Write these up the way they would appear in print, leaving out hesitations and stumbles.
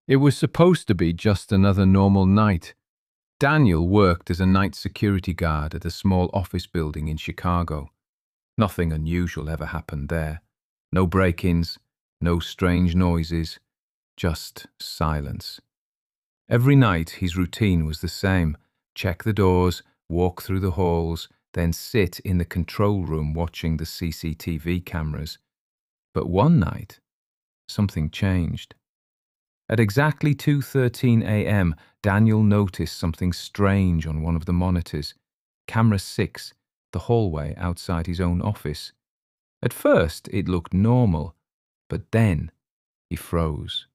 It was supposed to be just another normal night. Daniel worked as a night security guard at a small office building in Chicago. Nothing unusual ever happened there. No break-ins, no strange noises, just silence. Every night his routine was the same: check the doors, walk through the halls, then sit in the control room watching the CCTV cameras. But one night, something changed. At exactly 2:13 a.m., Daniel noticed something strange on one of the monitors. Camera 6, the hallway outside his own office. At first, it looked normal, but then he froze,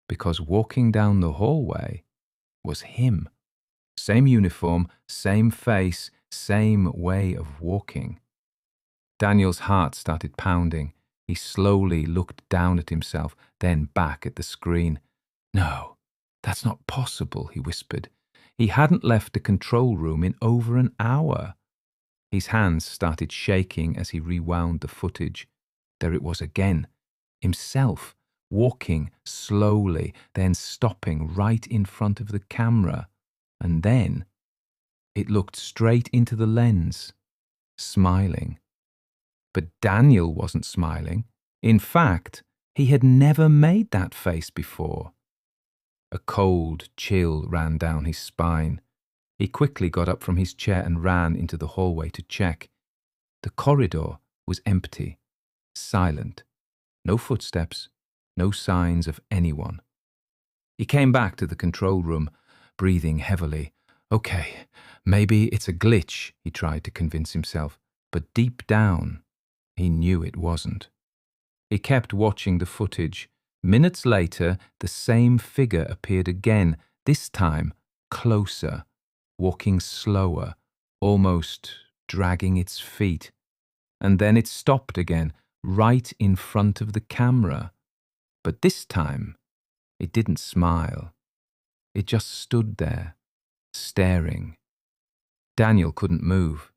because walking down the hallway was him. Same uniform, same face, same way of walking. Daniel's heart started pounding. He slowly looked down at himself, then back at the screen. "No, that's not possible," he whispered. He hadn't left the control room in over an hour. His hands started shaking as he rewound the footage. There it was again. Himself, walking slowly, then stopping right in front of the camera. And then it looked straight into the lens, smiling. But Daniel wasn't smiling. In fact, he had never made that face before. A cold chill ran down his spine. He quickly got up from his chair and ran into the hallway to check. The corridor was empty, silent. No footsteps, no signs of anyone. He came back to the control room, breathing heavily. Okay, maybe it's a glitch, he tried to convince himself, but deep down, he knew it wasn't. He kept watching the footage. Minutes later, the same figure appeared again, this time closer, walking slower, almost dragging its feet. And then it stopped again, right in front of the camera. But this time, it didn't smile. It just stood there, staring. Daniel couldn't move.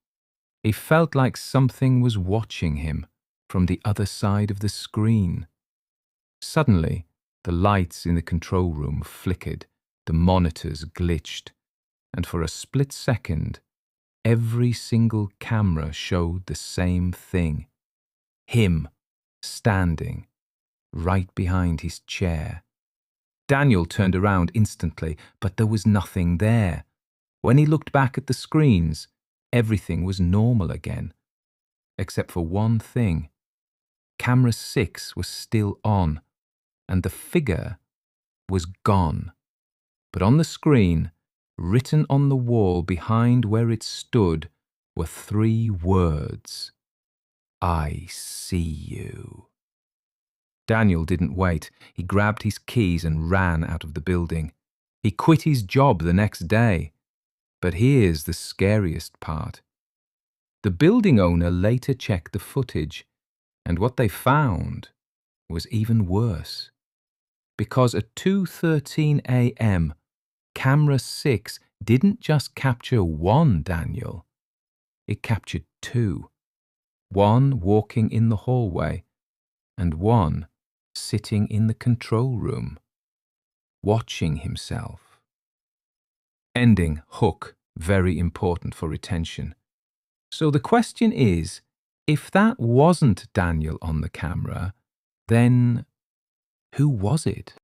He felt like something was watching him from the other side of the screen. Suddenly, the lights in the control room flickered, the monitors glitched, and for a split second, every single camera showed the same thing. Him, standing, right behind his chair. Daniel turned around instantly, but there was nothing there. When he looked back at the screens, everything was normal again. Except for one thing. Camera 6 was still on, and the figure was gone. But on the screen, written on the wall behind where it stood, were 3 words. "I see you." Daniel didn't wait. He grabbed his keys and ran out of the building. He quit his job the next day. But here's the scariest part. The building owner later checked the footage, and what they found was even worse. Because at 2:13 a.m., camera 6 didn't just capture one Daniel. It captured 2. One walking in the hallway, and one sitting in the control room, watching himself. Ending, hook, very important for retention. So the question is, if that wasn't Daniel on the camera, then who was it?